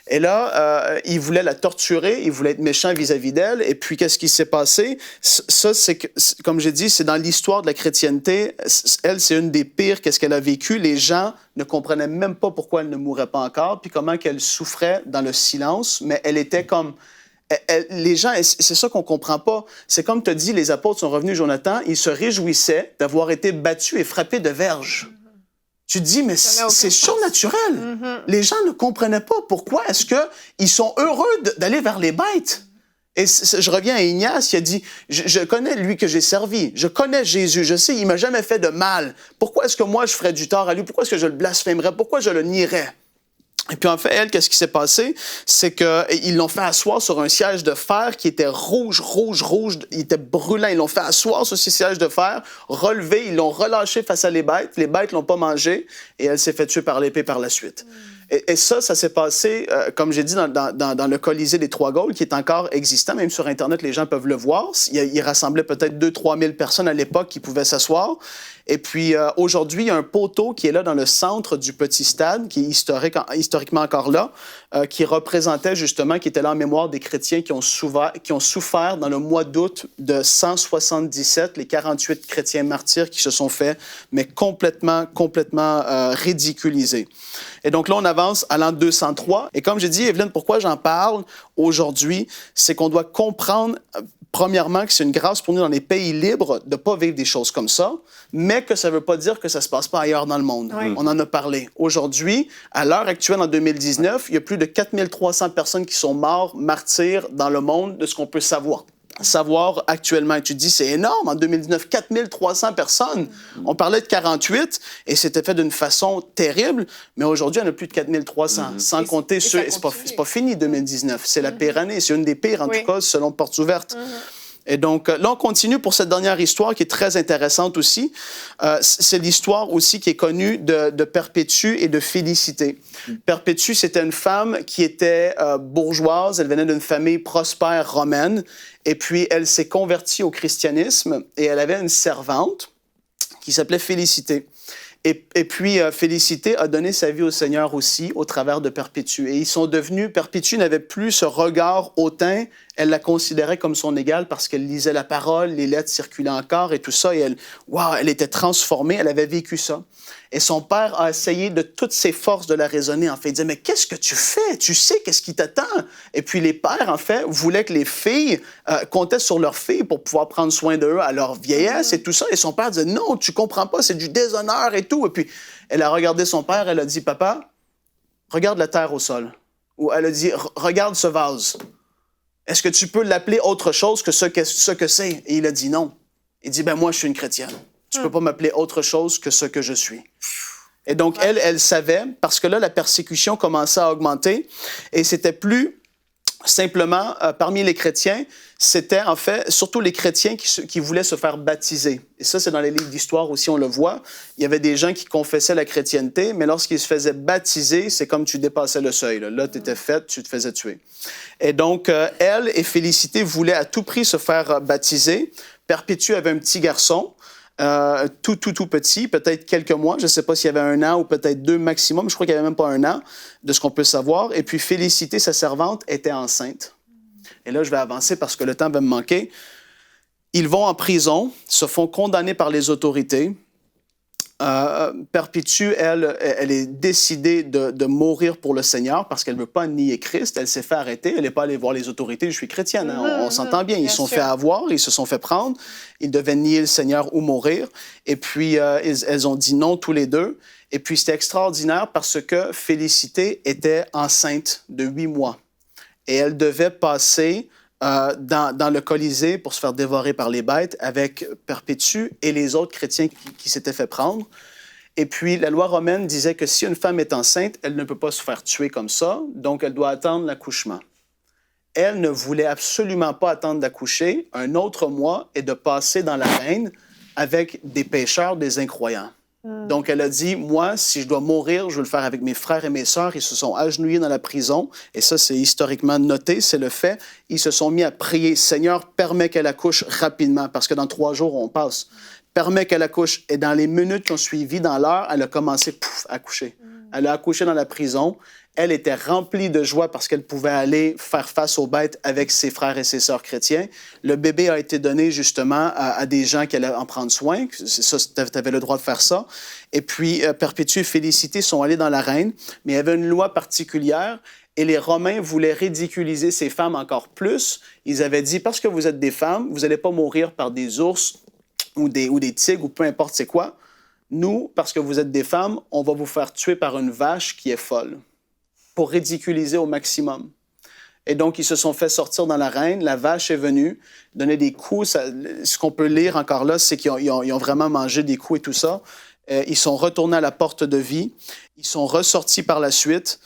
C: Et là, il voulait la torturer, il voulait être méchant vis-à-vis d'elle. Et puis, qu'est-ce qui s'est passé? Ça, c'est que, comme j'ai dit, c'est dans l'histoire de la chrétienté. Elle, c'est une des pires qu'est-ce qu'elle a vécu. Les gens ne comprenaient même pas pourquoi elle ne mourait pas encore, puis comment qu'elle souffrait dans le silence. Mais elle était comme... les gens, c'est ça qu'on comprend pas. C'est comme tu as dit, les apôtres sont revenus, Jonathan, ils se réjouissaient d'avoir été battus et frappés de verges. Tu te dis, mais c'est surnaturel. Les gens ne comprenaient pas pourquoi est-ce qu'ils sont heureux d'aller vers les bêtes. Et je reviens à Ignace, il a dit, je connais lui que j'ai servi, je connais Jésus, je sais, il m'a jamais fait de mal. Pourquoi est-ce que moi je ferais du tort à lui? Pourquoi est-ce que je le blasphémerais? Pourquoi je le nierais? Et puis, en fait, elle, qu'est-ce qui s'est passé? C'est qu'ils l'ont fait asseoir sur un siège de fer qui était rouge. Il était brûlant. Ils l'ont fait asseoir sur ce siège de fer, relevé. Ils l'ont relâché face à les bêtes. Les bêtes l'ont pas mangé. Et elle s'est fait tuer par l'épée par la suite. Et ça s'est passé, comme j'ai dit, dans le Colisée des Trois Gaules, qui est encore existant. Même sur Internet, les gens peuvent le voir. Il rassemblait peut-être 2-3 000 personnes à l'époque qui pouvaient s'asseoir. Et puis, aujourd'hui, il y a un poteau qui est là dans le centre du petit stade, qui est historiquement encore là, qui représentait justement, qui était là en mémoire des chrétiens qui ont souffert dans le mois d'août de 177, les 48 chrétiens martyrs qui se sont fait, mais complètement ridiculisés. Et donc là, on avance à l'an 203. Et comme j'ai dit, Evelyne, pourquoi j'en parle aujourd'hui, c'est qu'on doit comprendre... Premièrement, que c'est une grâce pour nous dans les pays libres de ne pas vivre des choses comme ça, mais que ça ne veut pas dire que ça ne se passe pas ailleurs dans le monde. Oui. On en a parlé. Aujourd'hui, à l'heure actuelle, en 2019, il y a plus de 4300 personnes qui sont mortes, martyrs, dans le monde, de ce qu'on peut savoir actuellement. Et tu te dis, c'est énorme, en 2019, 4300 personnes. On parlait de 48 et c'était fait d'une façon terrible, mais aujourd'hui, il y en a plus de 4300, sans compter ceux... C'est pas fini, 2019. C'est la pire année. C'est une des pires, en tout cas, selon Portes Ouvertes. Et donc, là, on continue pour cette dernière histoire qui est très intéressante aussi. C'est l'histoire aussi qui est connue de Perpétue et de Félicité. Perpétue, c'était une femme qui était bourgeoise. Elle venait d'une famille prospère romaine. Et puis, elle s'est convertie au christianisme et elle avait une servante qui s'appelait Félicité. Et puis, Félicité a donné sa vie au Seigneur aussi au travers de Perpétue. Et ils sont devenus... Perpétue n'avait plus ce regard hautain. Elle la considérait comme son égale parce qu'elle lisait la parole, les lettres circulaient encore et tout ça. Et elle était transformée, elle avait vécu ça. Et son père a essayé de toutes ses forces de la raisonner. En fait, il disait, mais qu'est-ce que tu fais? Tu sais qu'est-ce qui t'attend? Et puis les pères, en fait, voulaient que les filles comptaient sur leurs filles pour pouvoir prendre soin d'eux à leur vieillesse et tout ça. Et son père disait, non, tu comprends pas, c'est du déshonneur et tout. Et puis elle a regardé son père, elle a dit, papa, regarde la terre au sol. Ou elle a dit, regarde ce vase. Est-ce que tu peux l'appeler autre chose que ce que c'est? Et il a dit non. Il dit, ben moi, je suis une chrétienne. Tu peux pas m'appeler autre chose que ce que je suis. Et donc, elle savait, parce que là, la persécution commençait à augmenter, et c'était plus simplement parmi les chrétiens, c'était en fait surtout les chrétiens qui voulaient se faire baptiser. Et ça, c'est dans les livres d'histoire aussi, on le voit. Il y avait des gens qui confessaient la chrétienté, mais lorsqu'ils se faisaient baptiser, c'est comme tu dépassais le seuil. Là, tu étais faite, tu te faisais tuer. Et donc, elle et Félicité voulaient à tout prix se faire baptiser. Perpétue avait un petit garçon, tout petit, peut-être quelques mois. Je ne sais pas s'il y avait 1 an ou peut-être 2 maximum. Je crois qu'il n'y avait même pas 1 an, de ce qu'on peut savoir. Et puis Félicité, sa servante, était enceinte. Et là, je vais avancer parce que le temps va me manquer. Ils vont en prison, se font condamner par les autorités. Perpétue, elle est décidée de mourir pour le Seigneur parce qu'elle ne veut pas nier Christ. Elle s'est fait arrêter. Elle n'est pas allée voir les autorités. Je suis chrétienne, hein? On s'entend bien. Ils se sont fait avoir, ils se sont fait prendre. Ils devaient nier le Seigneur ou mourir. Et puis, elles ont dit non tous les deux. Et puis, c'était extraordinaire parce que Félicité était enceinte de 8 mois. Et elle devait passer dans le Colisée pour se faire dévorer par les bêtes avec Perpétue et les autres chrétiens qui s'étaient fait prendre. Et puis, la loi romaine disait que si une femme est enceinte, elle ne peut pas se faire tuer comme ça, donc elle doit attendre l'accouchement. Elle ne voulait absolument pas attendre d'accoucher 1 autre mois et de passer dans l'arène avec des pécheurs, des incroyants. Donc, elle a dit, moi, si je dois mourir, je veux le faire avec mes frères et mes sœurs. Ils se sont agenouillés dans la prison. Et ça, c'est historiquement noté, c'est le fait. Ils se sont mis à prier, Seigneur, permets qu'elle accouche rapidement, parce que dans 3 jours, on passe. Permets qu'elle accouche. Et dans les minutes qui ont suivi, dans l'heure, elle a commencé à accoucher. Elle a accouché dans la prison. Elle était remplie de joie parce qu'elle pouvait aller faire face aux bêtes avec ses frères et ses sœurs chrétiens. Le bébé a été donné justement à des gens qui allaient en prendre soin. Ça, tu avais le droit de faire ça. Et puis, Perpétue et Félicité sont allés dans l'arène, mais il y avait une loi particulière et les Romains voulaient ridiculiser ces femmes encore plus. Ils avaient dit, parce que vous êtes des femmes, vous n'allez pas mourir par des ours ou des tigres ou peu importe c'est quoi. Nous, parce que vous êtes des femmes, on va vous faire tuer par une vache qui est folle, pour ridiculiser au maximum. Et donc, ils se sont fait sortir dans l'arène. La vache est venue, donner des coups. Ce qu'on peut lire encore là, c'est qu'ils ont vraiment mangé des coups et tout ça. Ils sont retournés à la porte de vie. Ils sont ressortis par la suite.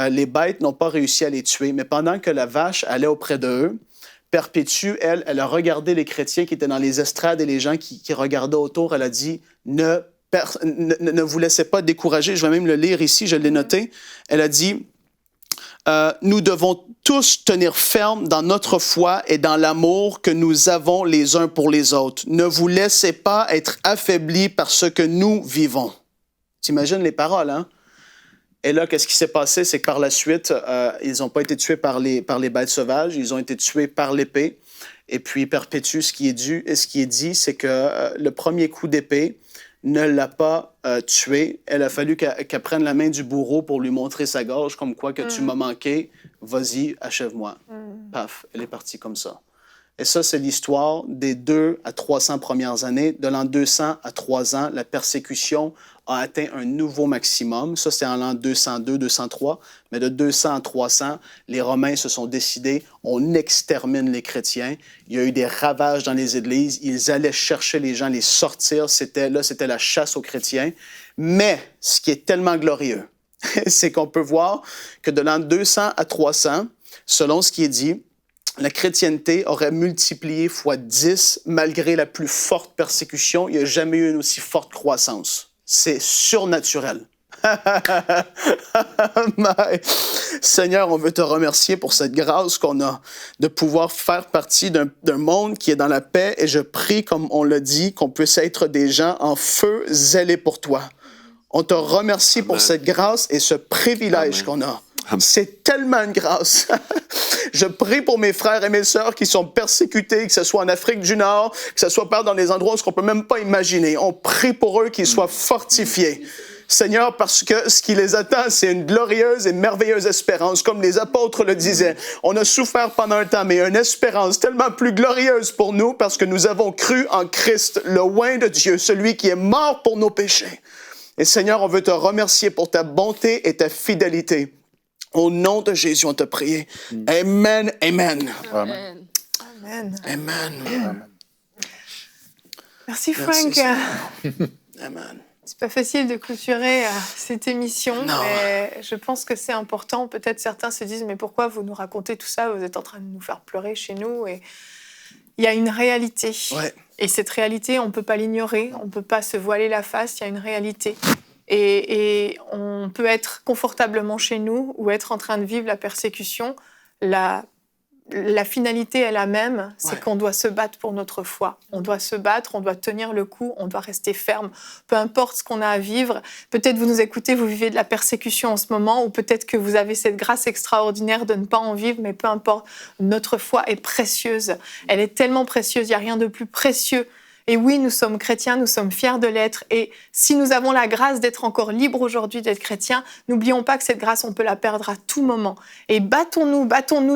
C: Les bêtes n'ont pas réussi à les tuer. Mais pendant que la vache allait auprès d'eux, Perpétue, elle a regardé les chrétiens qui étaient dans les estrades et les gens qui regardaient autour. Elle a dit, ne vous laissez pas décourager. Je vais même le lire ici, je l'ai noté. Elle a dit, nous devons tous tenir ferme dans notre foi et dans l'amour que nous avons les uns pour les autres. Ne vous laissez pas être affaiblis par ce que nous vivons. T'imagines les paroles, hein? Et là, qu'est-ce qui s'est passé? C'est que par la suite, ils n'ont pas été tués par les bêtes sauvages, ils ont été tués par l'épée. Et puis, Perpétue, ce qui est dit, c'est que le premier coup d'épée ne l'a pas tuée. Elle a fallu qu'elle prenne la main du bourreau pour lui montrer sa gorge, comme quoi que tu m'as manqué, vas-y, achève-moi. Paf, elle est partie comme ça. Et ça, c'est l'histoire des 200 à 300 premières années. De l'an 200 à 300, la persécution a atteint un nouveau maximum. Ça, c'était en l'an 202, 203. Mais de 200 à 300, les Romains se sont décidés, on extermine les chrétiens. Il y a eu des ravages dans les églises. Ils allaient chercher les gens, les sortir. C'était la chasse aux chrétiens. Mais ce qui est tellement glorieux, c'est qu'on peut voir que de l'an 200 à 300, selon ce qui est dit, la chrétienté aurait multiplié fois 10 malgré la plus forte persécution. Il n'y a jamais eu une aussi forte croissance. C'est surnaturel. Seigneur, on veut te remercier pour cette grâce qu'on a de pouvoir faire partie d'un monde qui est dans la paix. Et je prie, comme on l'a dit, qu'on puisse être des gens en feu zélés pour toi. On te remercie pour cette grâce et ce privilège qu'on a. C'est tellement une grâce. Je prie pour mes frères et mes sœurs qui sont persécutés, que ce soit en Afrique du Nord, que ce soit dans des endroits où on ne peut même pas imaginer. On prie pour eux qu'ils soient fortifiés. Seigneur, parce que ce qui les attend, c'est une glorieuse et merveilleuse espérance. Comme les apôtres le disaient, on a souffert pendant un temps, mais une espérance tellement plus glorieuse pour nous parce que nous avons cru en Christ, le oint de Dieu, celui qui est mort pour nos péchés. Et Seigneur, on veut te remercier pour ta bonté et ta fidélité. Au nom de Jésus, on te prie. Amen, amen.
B: Amen.
A: Amen.
C: Amen.
A: Merci
C: Merci,
A: Frank.
C: Seigneur. Amen.
A: C'est pas facile de clôturer cette émission,
C: Non.
A: mais je pense que c'est important. Peut-être certains se disent, mais pourquoi vous nous racontez tout ça? Vous êtes en train de nous faire pleurer chez nous. Et il y a une réalité.
C: Ouais.
A: Et cette réalité, on ne peut pas l'ignorer, on ne peut pas se voiler la face, il y a une réalité. Et on peut être confortablement chez nous ou être en train de vivre la persécution. La finalité est la même, c'est qu'on doit se battre pour notre foi. On doit se battre, on doit tenir le coup, on doit rester ferme. Peu importe ce qu'on a à vivre, peut-être vous nous écoutez, vous vivez de la persécution en ce moment, ou peut-être que vous avez cette grâce extraordinaire de ne pas en vivre, mais peu importe, notre foi est précieuse. Elle est tellement précieuse, il n'y a rien de plus précieux. Et oui, nous sommes chrétiens, nous sommes fiers de l'être. Et si nous avons la grâce d'être encore libres aujourd'hui d'être chrétiens, n'oublions pas que cette grâce, on peut la perdre à tout moment. Et battons-nous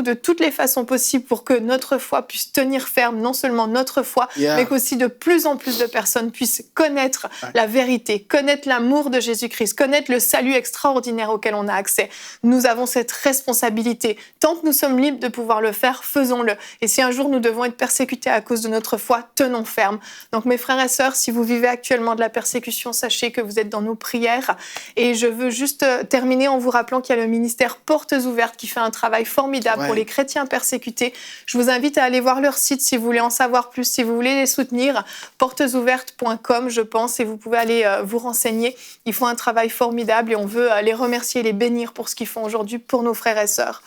A: de toutes les façons possibles pour que notre foi puisse tenir ferme, non seulement notre foi, mais qu'aussi de plus en plus de personnes puissent connaître la vérité, connaître l'amour de Jésus-Christ, connaître le salut extraordinaire auquel on a accès. Nous avons cette responsabilité. Tant que nous sommes libres de pouvoir le faire, faisons-le. Et si un jour nous devons être persécutés à cause de notre foi, tenons ferme. Donc mes frères et sœurs, si vous vivez actuellement de la persécution, sachez que vous êtes dans nos prières. Et je veux juste terminer en vous rappelant qu'il y a le ministère Portes Ouvertes qui fait un travail formidable pour les chrétiens persécutés. Je vous invite à aller voir leur site si vous voulez en savoir plus, si vous voulez les soutenir. Portesouvertes.com, je pense, et vous pouvez aller vous renseigner. Ils font un travail formidable et on veut les remercier et les bénir pour ce qu'ils font aujourd'hui pour nos frères et sœurs.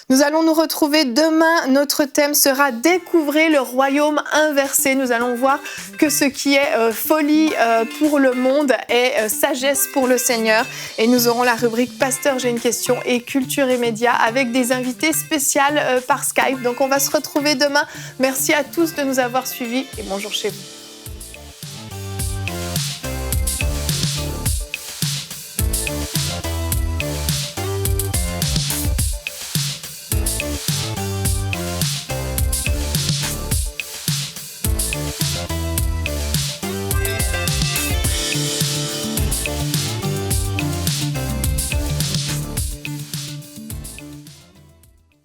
A: Nous allons nous retrouver demain. Notre thème sera « Découvrez le royaume inversé ». Nous allons voir que ce qui est folie pour le monde est sagesse pour le Seigneur. Et nous aurons la rubrique « Pasteur, j'ai une question » et « Culture et médias » avec des invités spéciales par Skype. Donc on va se retrouver demain. Merci à tous de nous avoir suivis et bonjour chez vous.